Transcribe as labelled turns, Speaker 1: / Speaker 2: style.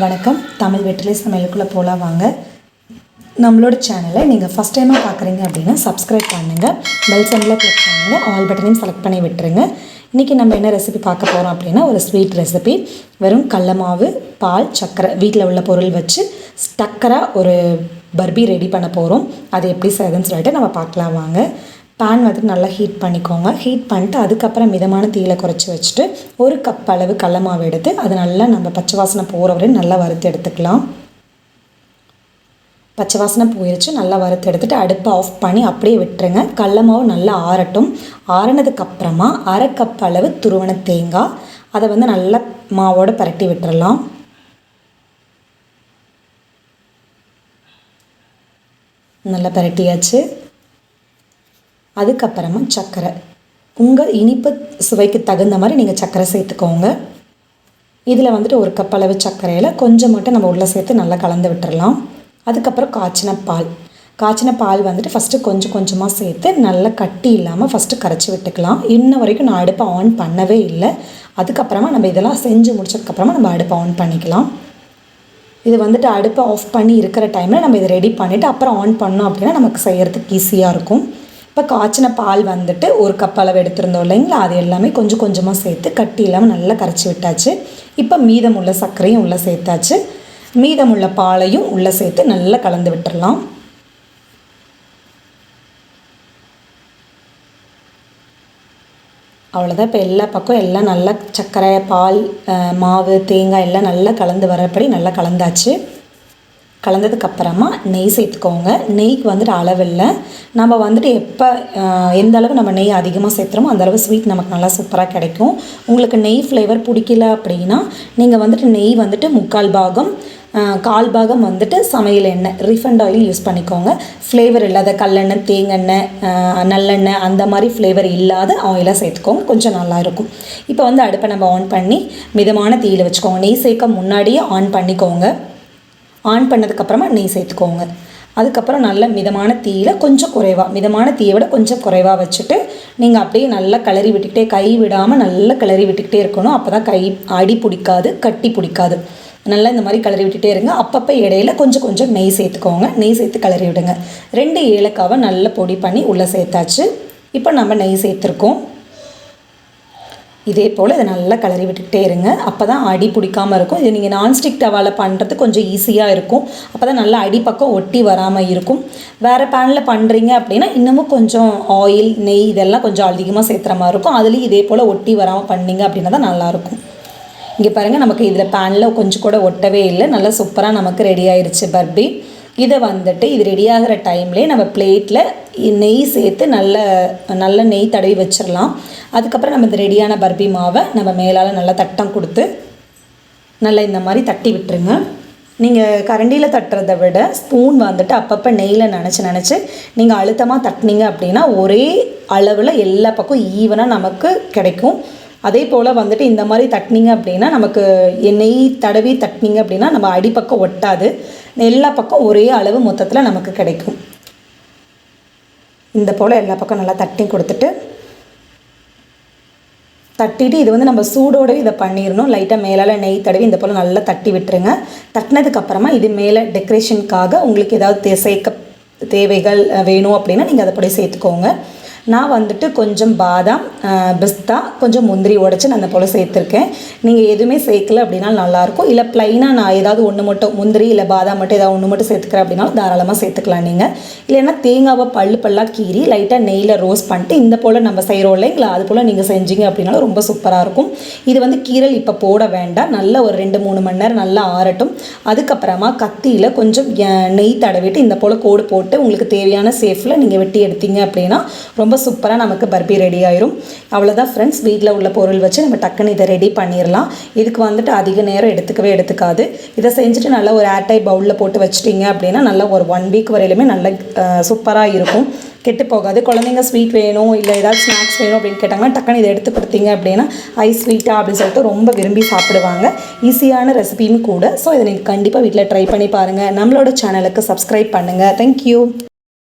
Speaker 1: வணக்கம். தமிழ் வெற்றிலை சமையலுக்குள்ளே போகலாம் வாங்க. நம்மளோட சேனலை நீங்கள் ஃபஸ்ட் டைமாக பார்க்குறீங்க அப்படின்னா சப்ஸ்கிரைப் பண்ணுங்கள், பெல் சிம்பிளை கிளிக் பண்ணுங்கள், ஆல் பட்டனையும் செலக்ட் பண்ணி விட்டுருங்க. இன்றைக்கி நம்ம என்ன ரெசிபி பார்க்க போகிறோம் அப்படின்னா ஒரு ஸ்வீட் ரெசிபி. வெறும் கடல மாவு, பால், சர்க்கரை, வீட்டில் உள்ள பொருள் வச்சு டக்கராக ஒரு பர்பி ரெடி பண்ண போகிறோம். அது எப்படி செய்யுதுன்னு சொல்லிட்டு நம்ம பார்க்கலாம் வாங்க. பேன் வந்துட்டு நல்லா ஹீட் பண்ணிக்கோங்க. ஹீட் பண்ணிட்டு அதுக்கப்புறம் மிதமான தீயில குறைச்சி வச்சுட்டு ஒரு கப் அளவு கடல மாவு எடுத்து அது நல்லா நம்ம பச்சை வாசனை போகிற வரையும் நல்லா வறுத்து எடுத்துக்கலாம். பச்சை வாசனை போயிடுச்சு. நல்லா வறுத்து எடுத்துகிட்டு அடுப்பை ஆஃப் பண்ணி அப்படியே விட்டுருங்க. கடல மாவு நல்லா ஆறட்டும். ஆறினதுக்கப்புறமா அரை கப் அளவு துருவன தேங்காய் அதை வந்து நல்லா மாவோடு பரட்டி விட்டுறலாம். நல்லா பரட்டியாச்சு. அதுக்கப்புறமா சர்க்கரை, உங்கள் இனிப்பு சுவைக்கு தகுந்த மாதிரி நீங்கள் சர்க்கரை சேர்த்துக்கோங்க. இதில் வந்துட்டு ஒரு கப் அளவு சர்க்கரையில் கொஞ்சம் மட்டும் நம்ம உள்ளே சேர்த்து நல்லா கலந்து விட்டுறலாம். அதுக்கப்புறம் காய்ச்சின பால் வந்துட்டு ஃபஸ்ட்டு கொஞ்சம் கொஞ்சமாக சேர்த்து நல்லா கட்டி இல்லாமல் ஃபஸ்ட்டு கரைச்சி விட்டுக்கலாம். இன்ன வரைக்கும் நான் அடுப்பை ஆன் பண்ணவே இல்லை. அதுக்கப்புறமா நம்ம இதெல்லாம் செஞ்சு முடிச்சதுக்கப்புறமா நம்ம அடுப்பை ஆன் பண்ணிக்கலாம். இது வந்துட்டு அடுப்பை ஆஃப் பண்ணி இருக்கிற டைமில் நம்ம இதை ரெடி பண்ணிவிட்டு அப்புறம் ஆன் பண்ணோம் அப்படின்னா நமக்கு செய்கிறதுக்கு ஈஸியாக இருக்கும். இப்போ காய்ச்சின பால் வந்துட்டு ஒரு கப் அளவு எடுத்துருந்தோம் இல்லைங்களா, அது எல்லாமே கொஞ்சம் கொஞ்சமாக சேர்த்து கட்டி இல்லாமல் நல்லா கரைச்சி விட்டாச்சு. இப்போ மீதமுள்ள சர்க்கரையும் உள்ளே சேர்த்தாச்சு. மீதமுள்ள பாலையும் உள்ளே சேர்த்து நல்லா கலந்து விட்டுடலாம். அவ்வளோதான். இப்போ எல்லா பக்கம் எல்லாம் நல்லா சர்க்கரை, பால், மாவு, தேங்காய் எல்லாம் நல்லா கலந்து வரப்படி நல்லா கலந்தாச்சு. கலந்ததுக்கப்புறமா நெய் சேர்த்துக்கோங்க. நெய்க்கு வந்துட்டு அளவில்லை. நம்ம வந்துட்டு எந்த அளவு நம்ம நெய் அதிகமாக சேர்த்துறோமோ அந்தளவு ஸ்வீட் நமக்கு நல்லா சூப்பராக கிடைக்கும். உங்களுக்கு நெய் ஃப்ளேவர் பிடிக்கல அப்படின்னா நீங்கள் வந்துட்டு நெய் வந்துட்டு 3/4 பாகம், 1/4 பாகம் வந்துட்டு சமையல் எண்ணெய் ரீஃபண்ட் ஆயில் யூஸ் பண்ணிக்கோங்க. ஃப்ளேவர் இல்லாத கல்லெண்ணெய், தேங்காய், நல்லெண்ணெய் அந்த மாதிரி ஃப்ளேவர் இல்லாத ஆயிலாக சேர்த்துக்கோங்க. கொஞ்சம் நல்லாயிருக்கும். இப்போ வந்து அடுப்பை நம்ம ஆன் பண்ணி மிதமான தீயில் வச்சுக்கோங்க. நெய் சேர்க்க முன்னாடியே ஆன் பண்ணிக்கோங்க. ஆன் பண்ணதுக்கப்புறமா நெய் சேர்த்துக்கோங்க. அதுக்கப்புறம் நல்ல மிதமான தீயில் மிதமான தீயை விட கொஞ்சம் குறைவாக வச்சுட்டு நீங்கள் அப்படியே நல்லா கிளறி விட்டுக்கிட்டே, கை விடாமல் நல்லா கிளறி விட்டுக்கிட்டே இருக்கணும். அப்போ தான் கை அடி பிடிக்காது, கட்டி பிடிக்காது. நல்லா இந்த மாதிரி கிளறி விட்டுகிட்டே இருங்க. அப்பப்போ இடையில கொஞ்சம் கொஞ்சம் நெய் சேர்த்துக்கோங்க. நெய் சேர்த்து கிளறி விடுங்க. 2 ஏலக்காவை நல்லா பொடி பண்ணி உள்ளே சேர்த்தாச்சு. இப்போ நம்ம நெய் சேர்த்துருக்கோம். இதே போல் இதை நல்லா கிளறி விட்டுக்கிட்டே இருங்க. அப்போ தான் அடி பிடிக்காமல் இருக்கும். இது நீங்கள் நான்ஸ்டிக் டவாவில் பண்ணுறது கொஞ்சம் ஈஸியாக இருக்கும். அப்போ தான் நல்லா அடிப்பக்கம் ஒட்டி வராமல் இருக்கும். வேறு பேனில் பண்ணுறீங்க அப்படின்னா இன்னமும் கொஞ்சம் ஆயில், நெய் இதெல்லாம் கொஞ்சம் அதிகமாக சேர்த்துற மாதிரி இருக்கும். அதுலேயும் இதே போல் ஒட்டி வராமல் பண்ணிங்க அப்படின்னா தான் நல்லாயிருக்கும். இங்கே பாருங்கள், நமக்கு இதில் பேனில் கொஞ்சம் கூட ஒட்டவே இல்லை. நல்லா சூப்பராக நமக்கு ரெடி ஆயிடுச்சு பர்பி. இதை வந்துட்டு இது ரெடியாகிற டைம்லேயே நம்ம பிளேட்டில் நெய் சேர்த்து நல்ல நெய் தடவி வச்சிடலாம். அதுக்கப்புறம் நம்ம இந்த ரெடியான பர்பி மாவை நம்ம மேலால் நல்லா தட்டம் கொடுத்து நல்லா இந்த மாதிரி தட்டி விட்டுருங்க. நீங்கள் கரண்டியில் தட்டுறதை விட ஸ்பூன் வந்துட்டு அப்பப்போ நெய்யில் நினச்சி நீங்கள் அழுத்தமாக தட்டினீங்க அப்படின்னா ஒரே அளவில் எல்லா பக்கம் ஈவனாக நமக்கு கிடைக்கும். அதே போல் வந்துட்டு இந்த மாதிரி தட்டினீங்க அப்படின்னா நமக்கு நெய் தடவி தட்டினீங்க அப்படின்னா நம்ம அடிப்பக்கம் ஒட்டாது. எல்லா பக்கம் ஒரே அளவு மொத்தத்தில் நமக்கு கிடைக்கும். இந்த போல் எல்லா பக்கம் நல்லா தட்டி தட்டிட்டு இது வந்து நம்ம சூடோடு இதை பண்ணிடணும். லைட்டாக மேலால் நெய் தடவி இந்த போல் நல்லா தட்டி விட்டுருங்க. தட்டினதுக்கப்புறமா இது மேலே டெக்கரேஷனுக்காக உங்களுக்கு ஏதாவது சேர்க்க தேவைகள் வேணும் அப்படின்னா நீங்கள் அதை போய் சேர்த்துக்கோங்க. நான் வந்துட்டு கொஞ்சம் பாதாம், பிஸ்தா, கொஞ்சம் முந்திரி உடைச்சி நான் அந்த போல் சேர்த்துருக்கேன். நீங்கள் எதுவுமே சேர்க்கல அப்படின்னா நல்லாயிருக்கும். இல்லை ப்ளைனாக நான் ஏதாவது ஒன்று மட்டும் முந்திரி இல்லை பாதாம் மட்டும் ஏதாவது ஒன்று மட்டும் சேர்த்துக்கிறேன் அப்படின்னாலும் தாராளமாக சேர்த்துக்கலாம் நீங்கள். இல்லைன்னா தேங்காவை பல்லாக கீறி லைட்டாக நெய்யில் ரோஸ்ட் பண்ணிட்டு இந்த போல் நம்ம செய்கிறோம் இல்லைங்களா, அது போல் நீங்கள் செஞ்சீங்க அப்படின்னாலும் ரொம்ப சூப்பராக இருக்கும். இது வந்து கீரல் இப்போ போட வேண்டாம். நல்லா ஒரு 2-3 மணி நேரம் நல்லா ஆறட்டும். அதுக்கப்புறமா கத்தியில் கொஞ்சம் நெய் தடவிட்டு இந்த போல் கோடு போட்டு உங்களுக்கு தேவையான ஷேப்பில் நீங்கள் வெட்டி எடுத்தீங்க அப்படின்னா ரொம்ப சூப்பராக நமக்கு பர்பி ரெடி ஆயிரும். அவ்வளோதான் ஃப்ரெண்ட்ஸ். வீட்டில் உள்ள பொருள் வச்சு நம்ம டக்குன்னு இதை ரெடி பண்ணிடலாம். இதுக்கு வந்துட்டு அதிக நேரம் எடுத்துக்காது. இதை செஞ்சுட்டு நல்லா ஒரு ஏர்டைட் பவுலில் போட்டு வச்சிட்டிங்க அப்படின்னா நல்லா ஒரு 1 வீக் வரையிலுமே நல்லா சூப்பராக இருக்கும், கெட்டு போகாது. குழந்தைங்க ஸ்வீட் வேணும் இல்லை ஏதாவது ஸ்நாக்ஸ் வேணும் அப்படின்னு கேட்டாங்கன்னா டக்குன்னு இதை எடுத்து கொடுத்தீங்க அப்படின்னா ஸ்வீட்டாக அப்படின்னு சொல்லிட்டு ரொம்ப விரும்பி சாப்பிடுவாங்க. ஈஸியான ரெசிபியும் கூட. ஸோ இதை நீங்கள் கண்டிப்பாக வீட்டில் ட்ரை பண்ணி பாருங்கள். நம்மளோட சேனலுக்கு சப்ஸ்கிரைப் பண்ணுங்கள். தேங்க்யூ.